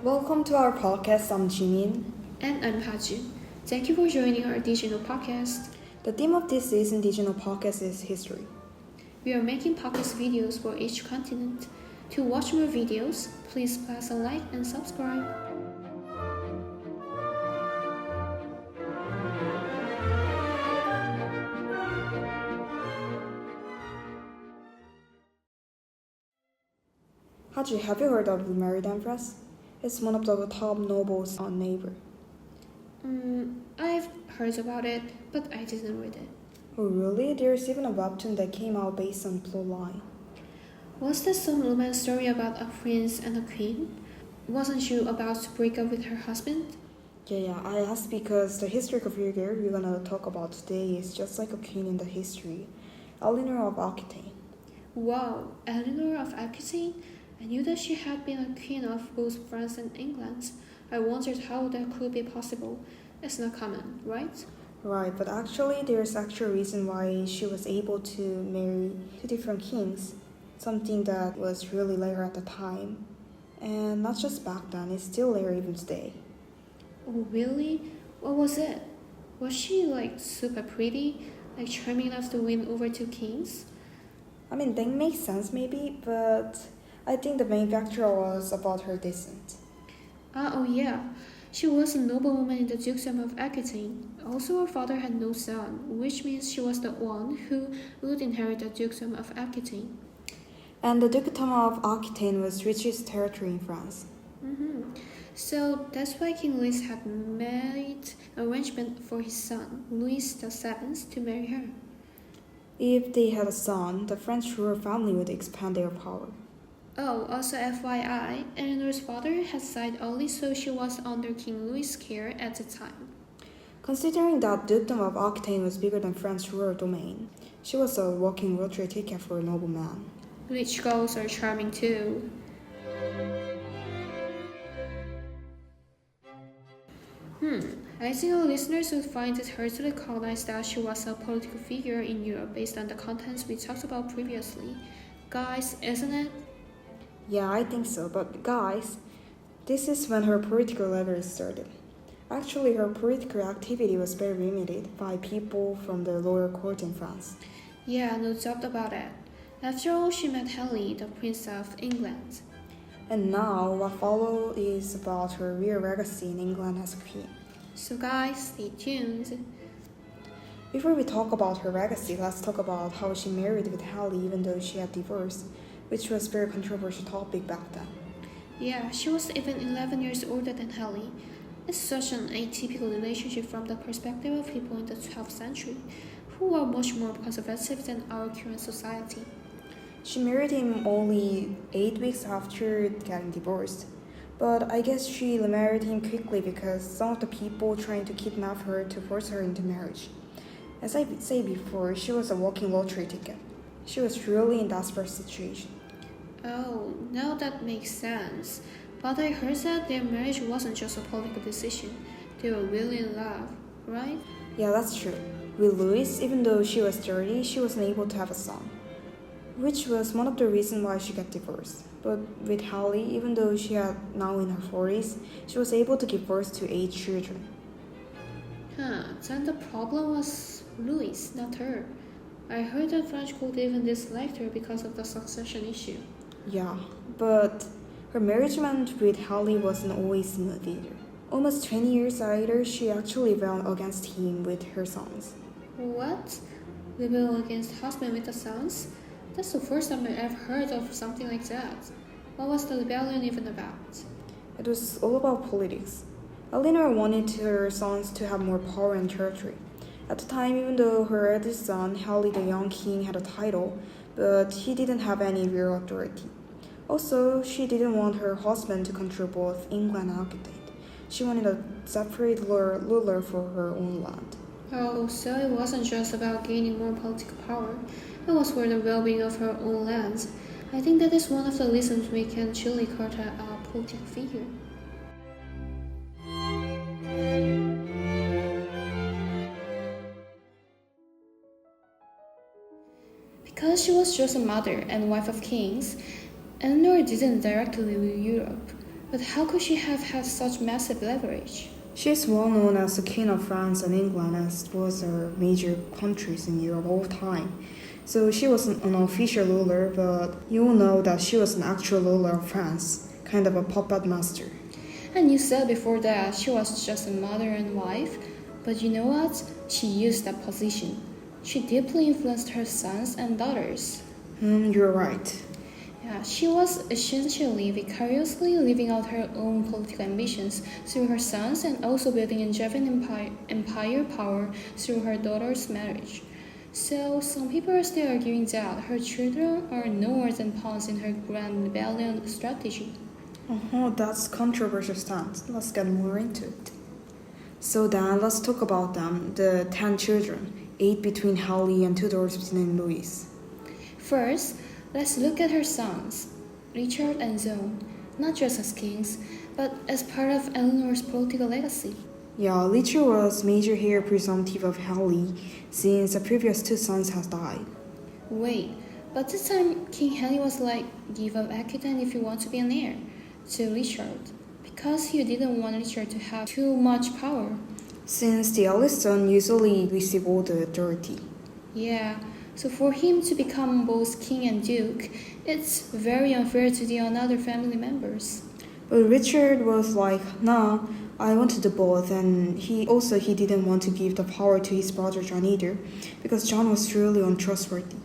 Welcome to our podcast. I'm Jimin. And I'm Haju. Thank you for joining our DJUNO podcast. The theme of this season DJUNO podcast is history. We are making podcast videos for each continent. To watch more videos, please press a like and subscribe. Haji, have you heard of the Married Empress? It's one of the top novels on Naver. I've heard about it, but I didn't read it. Oh really? There's even a webtoon that came out based on plotline. Was there some romance story about a prince and a queen? Wasn't she about to break up with her husband? Yeah, I asked because the historical figure we're gonna talk about today is just like a queen in the history, Eleanor of Aquitaine. Wow, Eleanor of Aquitaine? I knew that she had been a queen of both France and England. I wondered how that could be possible. It's not common, right? Right, but actually there's actual reason why she was able to marry two different kings, something that was really rare at the time. And not just back then, it's still rare even today. Oh, really? What was it? Was she like super pretty? Like charming enough to win over two kings? I mean, that makes sense maybe, but I think the main factor was about her descent. Oh yeah. She was a noblewoman in the dukedom of Aquitaine. Also, her father had no son, which means she was the one who would inherit the dukedom of Aquitaine. And the dukedom of Aquitaine was richest territory in France. So that's why King Louis had made arrangement for his son, Louis VII, to marry her. If they had a son, the French royal family would expand their power. Oh, also FYI, Eleanor's father had died early, so she was under King Louis' care at the time. Considering that dukedom of Aquitaine was bigger than French royal domain, she was a walking lottery ticket for a nobleman. Rich girls are charming too. I think our listeners would find it hard to recognize that she was a political figure in Europe based on the contents we talked about previously. Guys, isn't it? Yeah, I think so, but guys, this is when her political legacy started. Actually, her political activity was very limited by people from the lower court in France. Yeah, no doubt about it. After all, she met Henry, the Prince of England. And now, what follows is about her real legacy in England as a queen. So guys, stay tuned. Before we talk about her legacy, let's talk about how she married with Henry even though she had divorced, which was a very controversial topic back then. Yeah, she was even 11 years older than Henry. It's such an atypical relationship from the perspective of people in the 12th century, who are much more conservative than our current society. She married him only 8 weeks after getting divorced. But I guess she married him quickly because some of the people trying to kidnap her to force her into marriage. As I said before, she was a walking lottery ticket. She was really in desperate situation. Oh, now that makes sense. But I heard that their marriage wasn't just a political decision. They were really in love, right? Yeah, that's true. With Louis, even though she was 30, she wasn't able to have a son, which was one of the reasons why she got divorced. But with Holly, even though she had now in her 40s, she was able to give birth to 8 children. Then the problem was Louis, not her. I heard that French court even disliked her because of the succession issue. Yeah, but her marriage with Holly wasn't always smooth either. Almost 20 years later, she actually rebelled against him with her sons. What? Rebel against husband with the sons? That's the first time I ever heard of something like that. What was the rebellion even about? It was all about politics. Eleanor wanted her sons to have more power and territory. At the time, even though her eldest son, Henry the young king, had a title, but he didn't have any real authority. Also, she didn't want her husband to control both England and Aquitaine. She wanted a separate ruler for her own land. Oh, so it wasn't just about gaining more political power. It was for the well-being of her own lands. I think that is one of the reasons we can truly call her a political figure. Because she was just a mother and wife of kings, Eleanor didn't directly rule Europe. But how could she have had such massive leverage? She is well known as the Queen of France and England, as was her major countries in Europe all time. So she was an unofficial ruler, but you will know that she was an actual ruler of France, kind of a puppet master. And you said before that she was just a mother and wife, but you know what? She used that position. She deeply influenced her sons and daughters. You're right. Yeah, she was essentially vicariously living out her own political ambitions through her sons and also building a Javan empire power through her daughter's marriage. So, some people are still arguing that her children are no more than pawns in her grand rebellion strategy. That's controversial stance. Let's get more into it. So then, let's talk about them, the 10 children, 8 between Hallie and 2 daughters between Louis. First, let's look at her sons, Richard and Joan, not just as kings, but as part of Eleanor's political legacy. Yeah, Richard was major heir presumptive of Hallie, since the previous 2 sons had died. Wait, but this time King Henry was like, give up Aquitaine if you want to be an heir, to Richard, because he didn't want Richard to have too much power. Since the eldest son usually received all the authority. Yeah, so for him to become both king and duke, it's very unfair to the other family members. But Richard was like, nah, I want to do both, and he didn't want to give the power to his brother John either, because John was truly untrustworthy.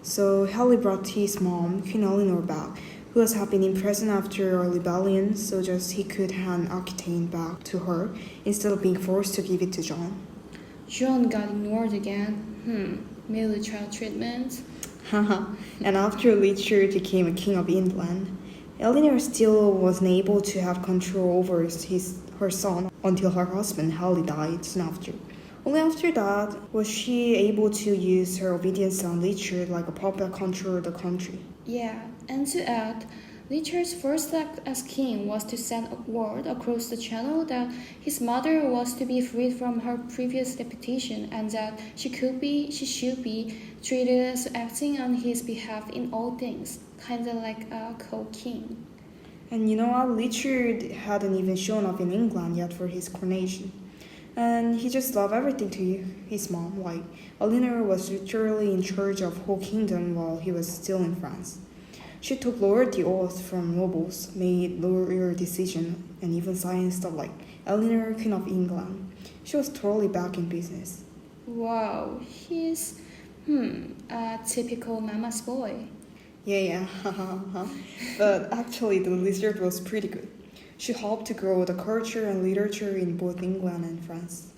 So Hallie brought his mom, Queen Eleanor, back, who had been imprisoned after a rebellion, so just he could hand Aquitaine back to her instead of being forced to give it to John. John got ignored again. Military treatment. And after Richard became a king of England, Eleanor still wasn't able to have control over her son until her husband Hallie died soon after. Only after that was she able to use her obedience on Richard like a puppet control the country. Yeah, and to add, Richard's first act as king was to send word across the channel that his mother was to be freed from her previous reputation and that she should be treated as acting on his behalf in all things, kinda like a co-king. And you know what? Richard hadn't even shown up in England yet for his coronation. And he just loved everything to his mom. Like, Eleanor was literally in charge of whole kingdom while he was still in France. She took loyalty oaths from nobles, made loyal decisions, and even signed stuff like Eleanor, Queen of England. She was totally back in business. Wow, he's, a typical mama's boy. Yeah, but actually the lizard was pretty good. She helped to grow the culture and literature in both England and France.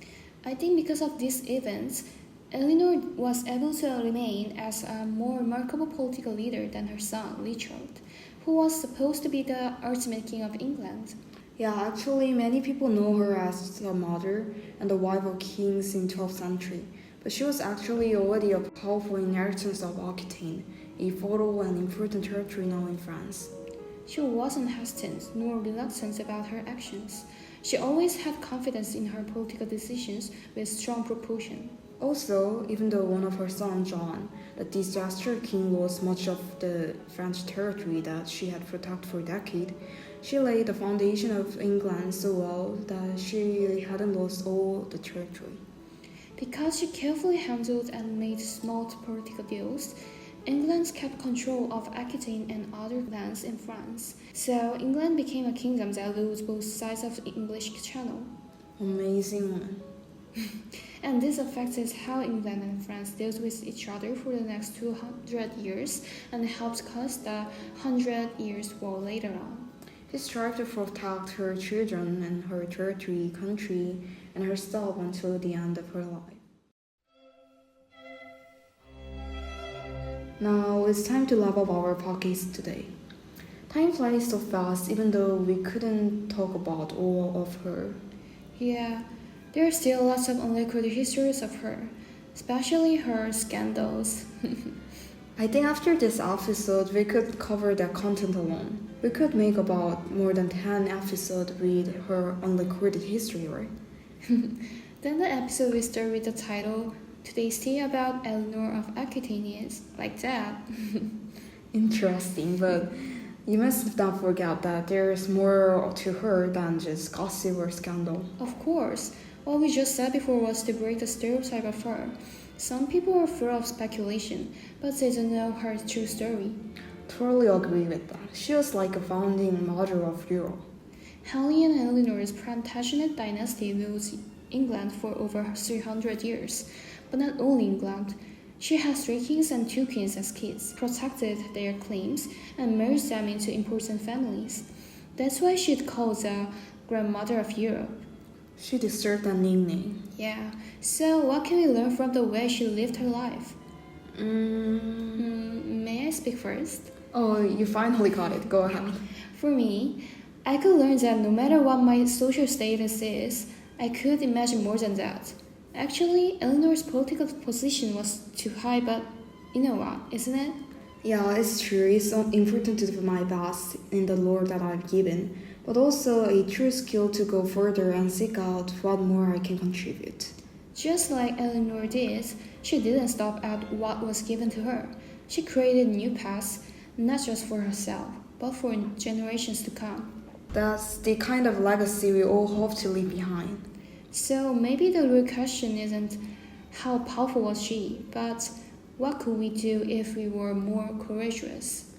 I think because of these events, Eleanor was able to remain as a more remarkable political leader than her son, Richard, who was supposed to be the ultimate king of England. Yeah, actually, many people know her as the mother and the wife of kings in 12th century, but she was actually already a powerful inheritance of Aquitaine, a fertile and important territory now in France. She wasn't hesitant nor reluctant about her actions. She always had confidence in her political decisions with strong proportion. Also, even though one of her sons, John, the disaster king, lost much of the French territory that she had protected for a decade, she laid the foundation of England so well that she hadn't lost all the territory. Because she carefully handled and made smart political deals, England kept control of Aquitaine and other lands in France. So England became a kingdom that ruled both sides of the English Channel. Amazing woman. And this affected how England and France dealt with each other for the next 200 years and helped cause the 100 Years' War later on. She strived to protect her children and her territory, country, and herself until the end of her life. Now it's time to wrap up our podcast today. Time flies so fast even though we couldn't talk about all of her. Yeah, there are still lots of unrecorded histories of her, especially her scandals. I think after this episode, we could cover that content alone. We could make about more than 10 episodes with her unrecorded history, right? Then the episode will start with the title, Today's Tea About Eleanor of Aquitaine, like that. Interesting, but You must not forget that there is more to her than just gossip or scandal. Of course, what we just said before was to break the stereotype of her. Some people are full of speculation, but they don't know her true story. Totally agree with that. She was like a founding mother of Europe. Henry and Eleanor's Plantagenet dynasty ruled England for over 300 years. But not only England. She had 3 kings and 2 queens as kids, protected their claims, and married them into important families. That's why she's called the grandmother of Europe. She deserved that nickname. Yeah, so what can we learn from the way she lived her life? May I speak first? Oh, you finally got it. Go ahead. For me, I could learn that no matter what my social status is, I could imagine more than that. Actually, Eleanor's political position was too high, but you know what, isn't it? Yeah, it's true. It's so important to do my best in the Lord that I've given, but also a true skill to go further and seek out what more I can contribute. Just like Eleanor did, she didn't stop at what was given to her. She created new paths, not just for herself, but for generations to come. That's the kind of legacy we all hope to leave behind. So maybe the real question isn't how powerful was she, but what could we do if we were more courageous?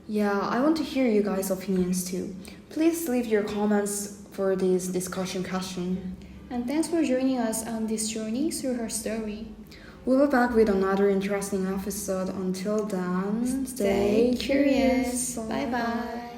Yeah, I want to hear you guys' opinions too. Please leave your comments for this discussion question. And thanks for joining us on this journey through her story. We'll be back with another interesting episode. Until then, Stay curious. Bye bye.